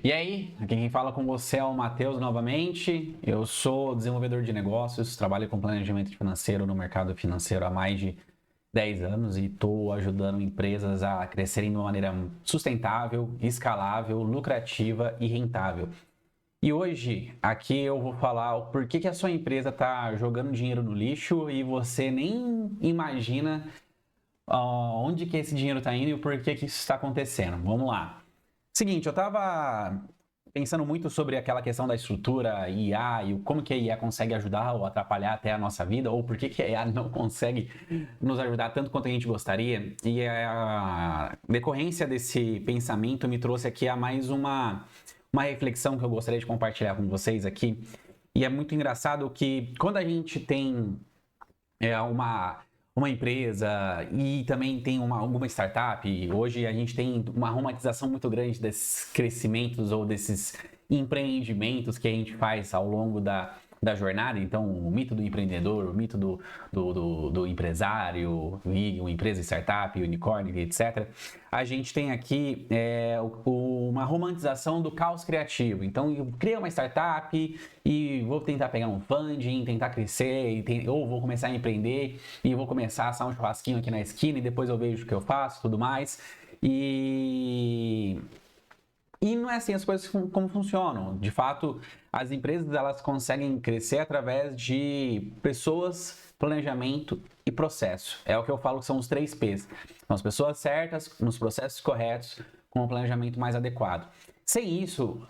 E aí, aqui quem fala com você é o Matheus novamente. Eu sou desenvolvedor de negócios, trabalho com planejamento financeiro no mercado financeiro há mais de 10 anos e estou ajudando empresas a crescerem de uma maneira sustentável, escalável, lucrativa e rentável. E hoje, aqui eu vou falar o porquê que a sua empresa está jogando dinheiro no lixo e você nem imagina onde que esse dinheiro está indo e o porquê que isso está acontecendo. Vamos lá. Seguinte, eu estava pensando muito sobre aquela questão da estrutura IA e como que a IA consegue ajudar ou atrapalhar até a nossa vida, ou por que que a IA não consegue nos ajudar tanto quanto a gente gostaria. E a decorrência desse pensamento me trouxe aqui a mais uma reflexão que eu gostaria de compartilhar com vocês aqui. E é muito engraçado que quando a gente tem uma empresa e também tem alguma startup, hoje a gente tem uma romantização muito grande desses crescimentos ou desses empreendimentos que a gente faz ao longo da jornada. Então, o mito do empreendedor, o mito do empresário, uma empresa startup, unicórnio, etc. A gente tem aqui uma romantização do caos criativo. Então, eu crio uma startup e vou tentar pegar um funding, tentar crescer, ou vou começar a empreender e vou começar a assar um churrasquinho aqui na esquina e depois eu vejo o que eu faço, tudo mais. E não é assim as coisas como funcionam. De fato, as empresas elas conseguem crescer através de pessoas, planejamento e processo. É o que eu falo que são os 3 P's. São as pessoas certas, nos processos corretos, com o planejamento mais adequado. Sem isso,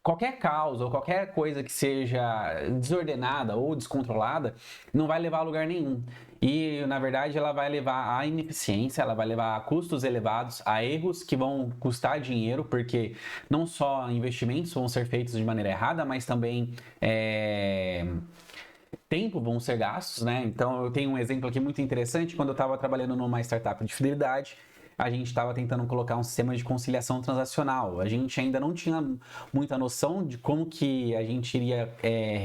qualquer caos ou qualquer coisa que seja desordenada ou descontrolada não vai levar a lugar nenhum. E, na verdade, ela vai levar à ineficiência, ela vai levar a custos elevados, a erros que vão custar dinheiro, porque não só investimentos vão ser feitos de maneira errada, mas também tempo vão ser gastos, né? Então, eu tenho um exemplo aqui muito interessante. Quando eu estava trabalhando numa startup de fidelidade, a gente estava tentando colocar um sistema de conciliação transacional. A gente ainda não tinha muita noção de como que a gente iria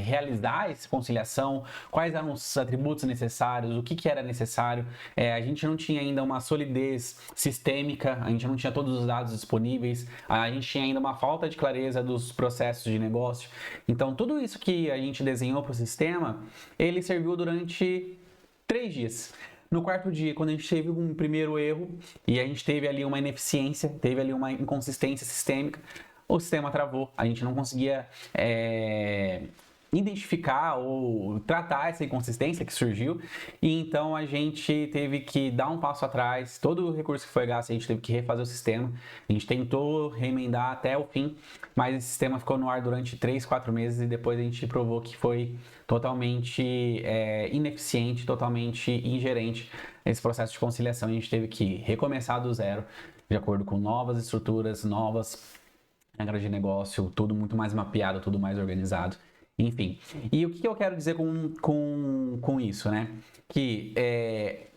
realizar essa conciliação, quais eram os atributos necessários, o que era necessário. A gente não tinha ainda uma solidez sistêmica, a gente não tinha todos os dados disponíveis, a gente tinha ainda uma falta de clareza dos processos de negócio. Então, tudo isso que a gente desenhou para o sistema, ele serviu durante 3 dias. No 4º dia, quando a gente teve um primeiro erro e a gente teve ali uma ineficiência, teve ali uma inconsistência sistêmica, o sistema travou. A gente não conseguia identificar ou tratar essa inconsistência que surgiu, e então a gente teve que dar um passo atrás. Todo o recurso que foi gasto, a gente teve que refazer o sistema. A gente tentou remendar até o fim, mas esse sistema ficou no ar durante 3, 4 meses e depois a gente provou que foi totalmente ineficiente, totalmente ingerente esse processo de conciliação. A gente teve que recomeçar do zero, de acordo com novas estruturas, novas regras de negócio, tudo muito mais mapeado, tudo mais organizado. Enfim, e o que eu quero dizer com isso, né? Que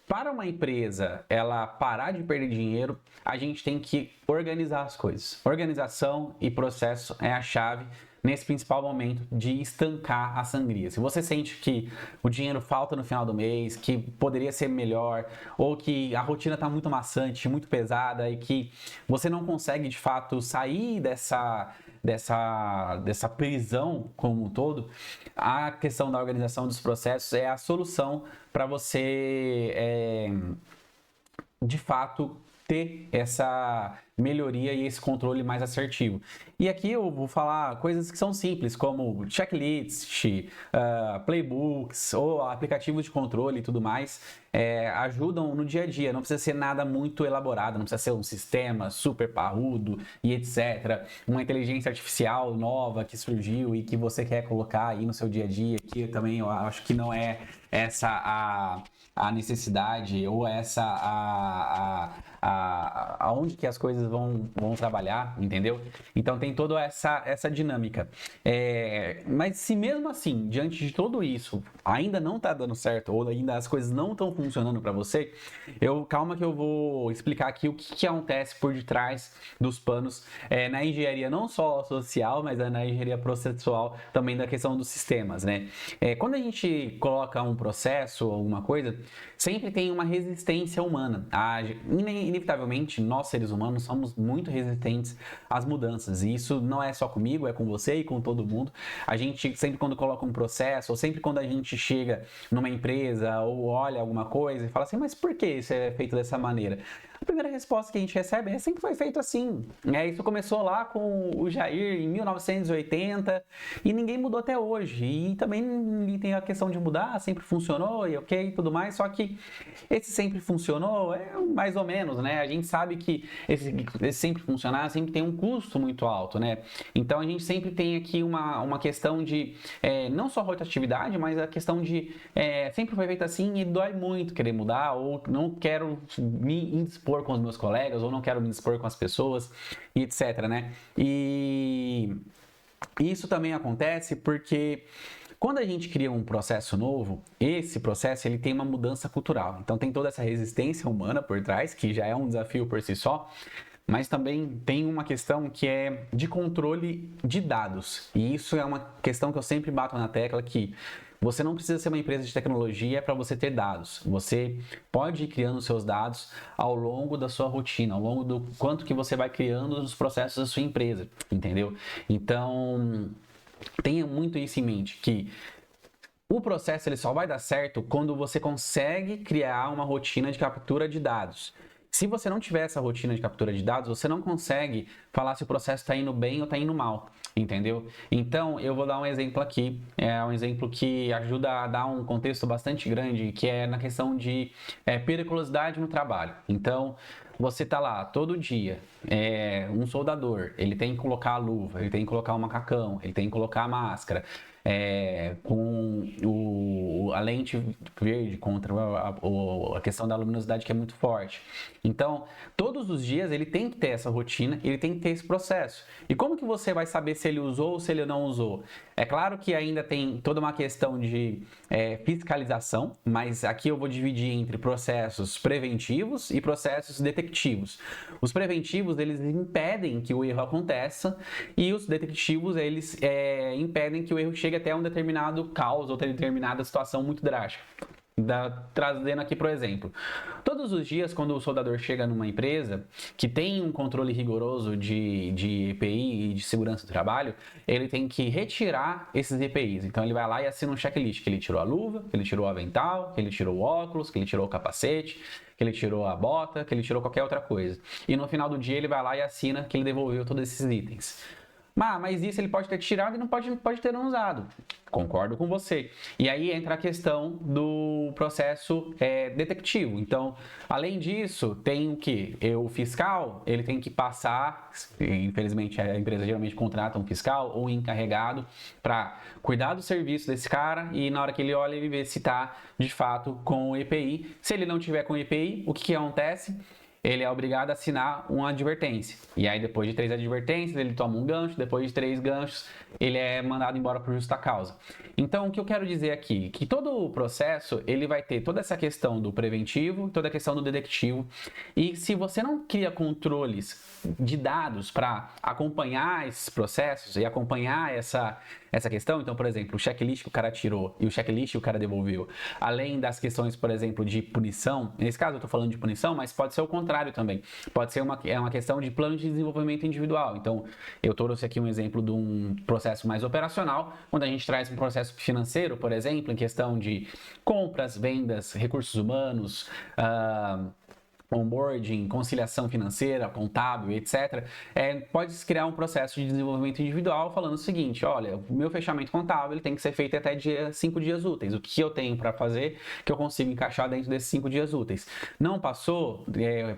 para uma empresa ela parar de perder dinheiro, a gente tem que organizar as coisas. Organização e processo é a chave nesse principal momento de estancar a sangria. Se você sente que o dinheiro falta no final do mês, que poderia ser melhor, ou que a rotina está muito maçante, muito pesada e que você não consegue de fato sair dessa prisão como um todo, a questão da organização dos processos é a solução para você de fato ter essa melhoria e esse controle mais assertivo. E aqui eu vou falar coisas que são simples, como checklist, playbooks ou aplicativos de controle e tudo mais, ajudam no dia a dia. Não precisa ser nada muito elaborado, não precisa ser um sistema super parrudo e etc. Uma inteligência artificial nova que surgiu e que você quer colocar aí no seu dia a dia, que também eu acho que não é essa a necessidade ou essa aonde que as coisas vão trabalhar, entendeu? Então tem toda essa dinâmica. Mas se mesmo assim, diante de tudo isso, ainda não tá dando certo ou ainda as coisas não estão funcionando para você, calma que eu vou explicar aqui o que acontece por detrás dos panos na engenharia não só social, mas na engenharia processual também da questão dos sistemas, né? Quando a gente coloca um processo ou alguma coisa, sempre tem uma resistência humana. Inevitavelmente, nós seres humanos somos muito resistentes às mudanças. E isso não é só comigo, é com você e com todo mundo. A gente, sempre quando coloca um processo, ou sempre quando a gente chega numa empresa ou olha alguma coisa e fala assim, mas por que isso é feito dessa maneira? A primeira resposta que a gente recebe é sempre foi feito assim. Isso começou lá com o Jair em 1980 e ninguém mudou até hoje. E também ninguém tem a questão de mudar, sempre funcionou e ok e tudo mais. Só que esse sempre funcionou é mais ou menos, né? A gente sabe que esse sempre funcionar sempre tem um custo muito alto, né? Então a gente sempre tem aqui uma questão de não só rotatividade, mas a questão de sempre foi feito assim e dói muito querer mudar ou não quero me indispor com os meus colegas ou não quero me dispor com as pessoas e etc, né? E isso também acontece porque quando a gente cria um processo novo, esse processo ele tem uma mudança cultural. Então tem toda essa resistência humana por trás, que já é um desafio por si só, mas também tem uma questão que é de controle de dados. E isso é uma questão que eu sempre bato na tecla que você não precisa ser uma empresa de tecnologia para você ter dados. Você pode ir criando seus dados ao longo da sua rotina, ao longo do quanto que você vai criando os processos da sua empresa, entendeu? Então, tenha muito isso em mente, que o processo ele só vai dar certo quando você consegue criar uma rotina de captura de dados. Se você não tiver essa rotina de captura de dados, você não consegue falar se o processo está indo bem ou está indo mal, entendeu? Então, eu vou dar um exemplo aqui, é um exemplo que ajuda a dar um contexto bastante grande, que é na questão de periculosidade no trabalho. Então, você está lá todo dia, um soldador, ele tem que colocar a luva, ele tem que colocar o macacão, ele tem que colocar a máscara, com a lente verde contra a questão da luminosidade que é muito forte. Então, todos os dias ele tem que ter essa rotina, ele tem que ter esse processo. E como que você vai saber se ele usou ou se ele não usou? É claro que ainda tem toda uma questão de fiscalização, mas aqui eu vou dividir entre processos preventivos e processos detectivos. Os preventivos, eles impedem que o erro aconteça e os detectivos, eles impedem que o erro chegue até um determinado caos ou determinada situação muito drástica. Trazendo aqui, por exemplo, todos os dias quando o soldador chega numa empresa que tem um controle rigoroso de EPI e de segurança do trabalho, ele tem que retirar esses EPIs. Então ele vai lá e assina um checklist, que ele tirou a luva, que ele tirou o avental, que ele tirou o óculos, que ele tirou o capacete, que ele tirou a bota, que ele tirou qualquer outra coisa. E no final do dia ele vai lá e assina que ele devolveu todos esses itens. Mas isso ele pode ter tirado e não pode ter não usado. Concordo com você. E aí entra a questão do processo detectivo. Então, além disso, tem o que? O fiscal, ele tem que passar, infelizmente a empresa geralmente contrata um fiscal ou um encarregado para cuidar do serviço desse cara e na hora que ele olha, ele vê se está de fato com o EPI. Se ele não tiver com o EPI, o que acontece? Ele é obrigado a assinar uma advertência. E aí, depois de 3 advertências, ele toma um gancho. Depois de 3 ganchos, ele é mandado embora por justa causa. Então, o que eu quero dizer aqui? Que todo o processo, ele vai ter toda essa questão do preventivo, toda a questão do detectivo. E se você não cria controles de dados para acompanhar esses processos e acompanhar essa questão, então, por exemplo, o checklist que o cara tirou e o checklist que o cara devolveu, além das questões, por exemplo, de punição, nesse caso eu estou falando de punição, mas pode ser o contrário também, pode ser uma questão de plano de desenvolvimento individual. Então, eu trouxe aqui um exemplo de um processo mais operacional, quando a gente traz um processo financeiro, por exemplo, em questão de compras, vendas, recursos humanos, onboarding, conciliação financeira, contábil, etc. Pode-se criar um processo de desenvolvimento individual falando o seguinte: olha, o meu fechamento contábil ele tem que ser feito até 5 dias úteis. O que eu tenho para fazer que eu consigo encaixar dentro desses 5 dias úteis? Não passou?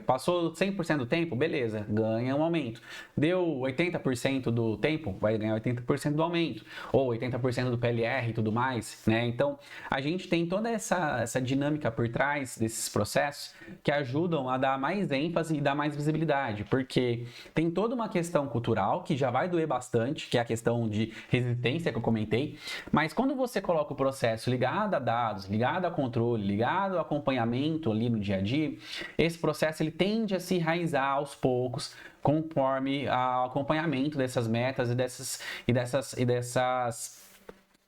Passou 100% do tempo? Beleza, ganha um aumento. Deu 80% do tempo? Vai ganhar 80% do aumento. Ou 80% do PLR e tudo mais, né? Então, a gente tem toda essa dinâmica por trás desses processos que ajudam a dar mais ênfase e dar mais visibilidade, porque tem toda uma questão cultural que já vai doer bastante, que é a questão de resistência que eu comentei, mas quando você coloca o processo ligado a dados, ligado a controle, ligado a acompanhamento ali no dia a dia, esse processo ele tende a se enraizar aos poucos, conforme o acompanhamento dessas metas e dessas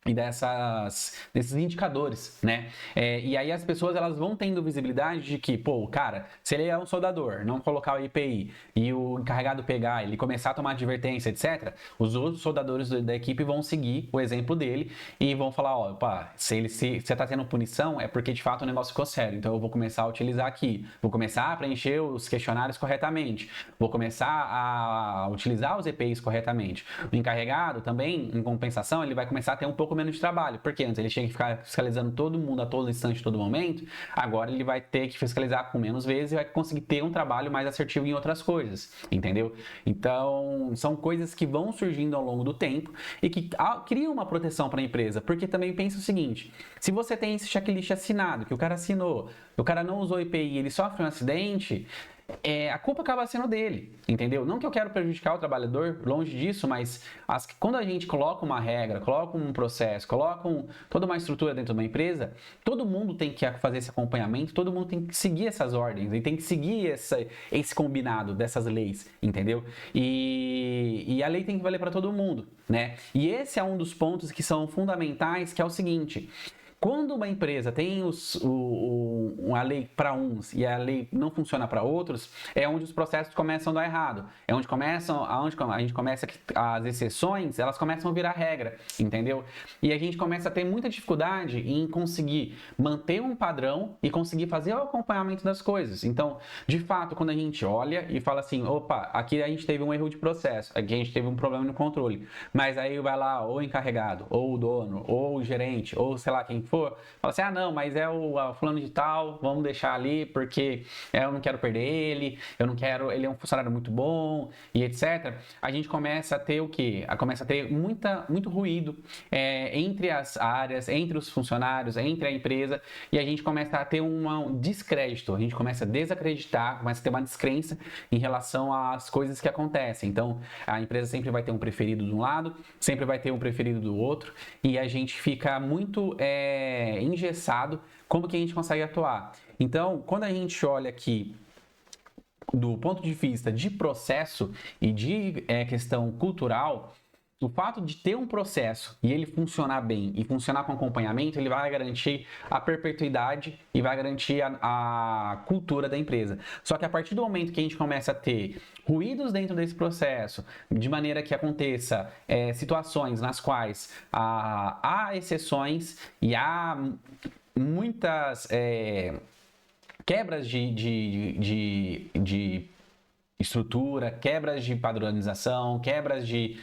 e desses indicadores, né? E aí as pessoas elas vão tendo visibilidade de que, pô, o cara, se ele é um soldador, não colocar o EPI e o encarregado pegar, ele começar a tomar advertência, etc., os outros soldadores da equipe vão seguir o exemplo dele e vão falar, ó, pá, se você tá tendo punição, é porque de fato o negócio ficou sério, então eu vou começar a utilizar aqui, vou começar a preencher os questionários corretamente, vou começar a utilizar os EPIs corretamente. O encarregado também, em compensação, ele vai começar a ter um pouco menos de trabalho, porque antes ele tinha que ficar fiscalizando todo mundo a todo instante, a todo momento, agora ele vai ter que fiscalizar com menos vezes e vai conseguir ter um trabalho mais assertivo em outras coisas, entendeu? Então, são coisas que vão surgindo ao longo do tempo e que criam uma proteção para a empresa, porque também pensa o seguinte, se você tem esse checklist assinado, que o cara assinou, o cara não usou IPI, ele sofre um acidente, a culpa acaba sendo dele, entendeu? Não que eu quero prejudicar o trabalhador, longe disso, mas quando a gente coloca uma regra, coloca um processo, coloca toda uma estrutura dentro de uma empresa, todo mundo tem que fazer esse acompanhamento, todo mundo tem que seguir essas ordens, e tem que seguir esse combinado dessas leis, entendeu? E a lei tem que valer para todo mundo, né? E esse é um dos pontos que são fundamentais, que é o seguinte... Quando uma empresa tem a lei para uns e a lei não funciona para outros, é onde os processos começam a dar errado. É onde a gente começa as exceções, elas começam a virar regra, entendeu? E a gente começa a ter muita dificuldade em conseguir manter um padrão e conseguir fazer o acompanhamento das coisas. Então, de fato, quando a gente olha e fala assim, opa, aqui a gente teve um erro de processo, aqui a gente teve um problema no controle, mas aí vai lá ou o encarregado, ou o dono, ou o gerente, ou sei lá quem for, fala assim, não, mas é o fulano de tal, vamos deixar ali porque eu não quero perder ele, eu não quero, ele é um funcionário muito bom e etc. A gente começa a ter o quê? Começa a ter muito ruído entre as áreas, entre os funcionários, entre a empresa, e a gente começa a ter um descrédito, a gente começa a desacreditar, começa a ter uma descrença em relação às coisas que acontecem. Então, a empresa sempre vai ter um preferido de um lado, sempre vai ter um preferido do outro, e a gente fica muito engessado como que a gente consegue atuar. Então, quando a gente olha aqui do ponto de vista de processo e de questão cultural, o fato de ter um processo e ele funcionar bem e funcionar com acompanhamento, ele vai garantir a perpetuidade e vai garantir a cultura da empresa. Só que a partir do momento que a gente começa a ter ruídos dentro desse processo, de maneira que aconteça situações nas quais há exceções e há muitas quebras de estrutura, quebras de padronização, quebras de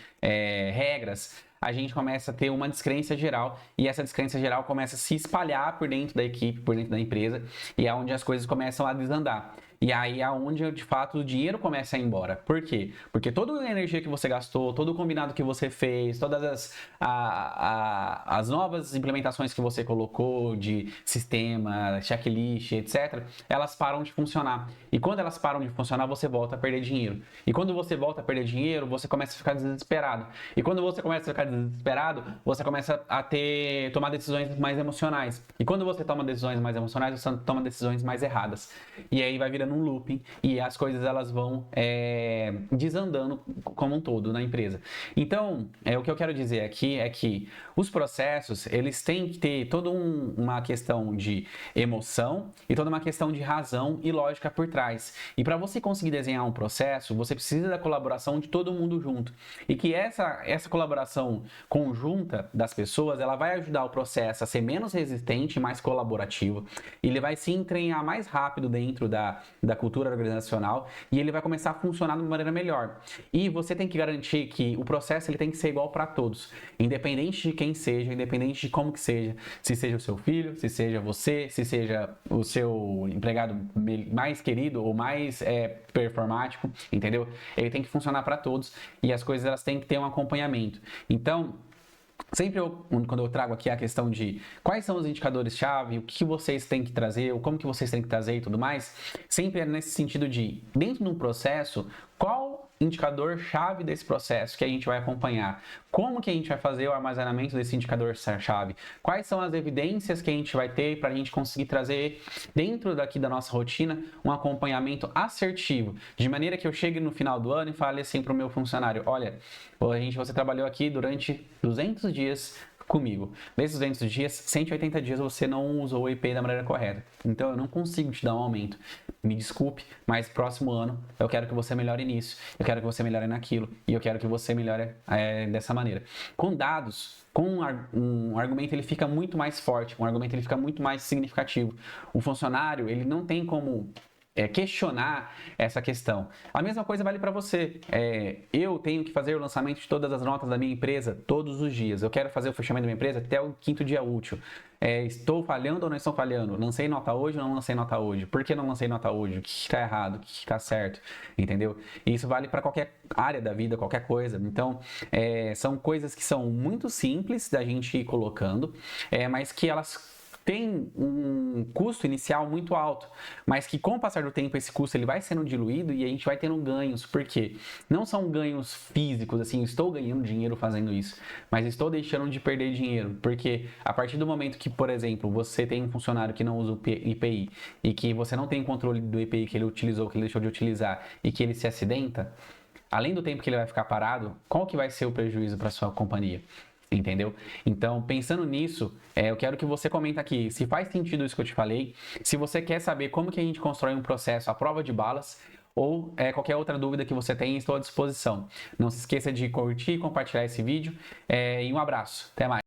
regras, a gente começa a ter uma descrença geral e essa descrença geral começa a se espalhar por dentro da equipe, por dentro da empresa e é onde as coisas começam a desandar. E aí é onde, de fato, o dinheiro começa a ir embora. Por quê? Porque toda a energia que você gastou, todo o combinado que você fez, todas as novas implementações que você colocou de sistema, checklist, etc., elas param de funcionar. E quando elas param de funcionar, você volta a perder dinheiro. E quando você volta a perder dinheiro, você começa a ficar desesperado. E quando você começa a ficar desesperado, você começa a tomar decisões mais emocionais. E quando você toma decisões mais emocionais, você toma decisões mais erradas. E aí vai virando um looping e as coisas elas vão desandando como um todo na empresa. Então, o que eu quero dizer aqui é que os processos, eles têm que ter toda uma questão de emoção e toda uma questão de razão e lógica por trás. E para você conseguir desenhar um processo, você precisa da colaboração de todo mundo junto. E que essa colaboração conjunta das pessoas, ela vai ajudar o processo a ser menos resistente e mais colaborativo. Ele vai se entranhar mais rápido dentro da cultura organizacional e ele vai começar a funcionar de uma maneira melhor. E você tem que garantir que o processo ele tem que ser igual para todos, independente de quem seja, independente de como que seja, se seja o seu filho, se seja você, se seja o seu empregado mais querido ou mais performático, entendeu? Ele tem que funcionar para todos e as coisas elas têm que ter um acompanhamento. Então, sempre quando eu trago aqui a questão de quais são os indicadores-chave, o que vocês têm que trazer, ou como que vocês têm que trazer e tudo mais, sempre é nesse sentido de, dentro de um processo, qual indicador-chave desse processo que a gente vai acompanhar? Como que a gente vai fazer o armazenamento desse indicador-chave? Quais são as evidências que a gente vai ter para a gente conseguir trazer dentro daqui da nossa rotina um acompanhamento assertivo, de maneira que eu chegue no final do ano e fale assim para o meu funcionário, olha, você trabalhou aqui durante 200 dias comigo. Desses 200 dias, 180 dias você não usou o EPI da maneira correta. Então eu não consigo te dar um aumento. Me desculpe, mas próximo ano eu quero que você melhore nisso, eu quero que você melhore naquilo e eu quero que você melhore dessa maneira. Com dados, com um argumento ele fica muito mais forte, um argumento ele fica muito mais significativo. O funcionário ele não tem como questionar essa questão. A mesma coisa vale para você. Eu tenho que fazer o lançamento de todas as notas da minha empresa todos os dias. Eu quero fazer o fechamento da minha empresa até o 5º dia útil. Estou falhando ou não estou falhando? Lancei nota hoje ou não lancei nota hoje? Por que não lancei nota hoje? O que está errado? O que está certo? Entendeu? E isso vale para qualquer área da vida, qualquer coisa. Então, são coisas que são muito simples da gente ir colocando, mas que elas tem um custo inicial muito alto, mas que com o passar do tempo esse custo ele vai sendo diluído e a gente vai tendo ganhos, porque não são ganhos físicos, assim, estou ganhando dinheiro fazendo isso, mas estou deixando de perder dinheiro, porque a partir do momento que, por exemplo, você tem um funcionário que não usa o IPI e que você não tem controle do IPI que ele utilizou, que ele deixou de utilizar e que ele se acidenta, além do tempo que ele vai ficar parado, qual que vai ser o prejuízo para sua companhia? Entendeu? Então, pensando nisso, eu quero que você comenta aqui se faz sentido isso que eu te falei, se você quer saber como que a gente constrói um processo à prova de balas ou qualquer outra dúvida que você tenha, estou à disposição. Não se esqueça de curtir e compartilhar esse vídeo e um abraço. Até mais.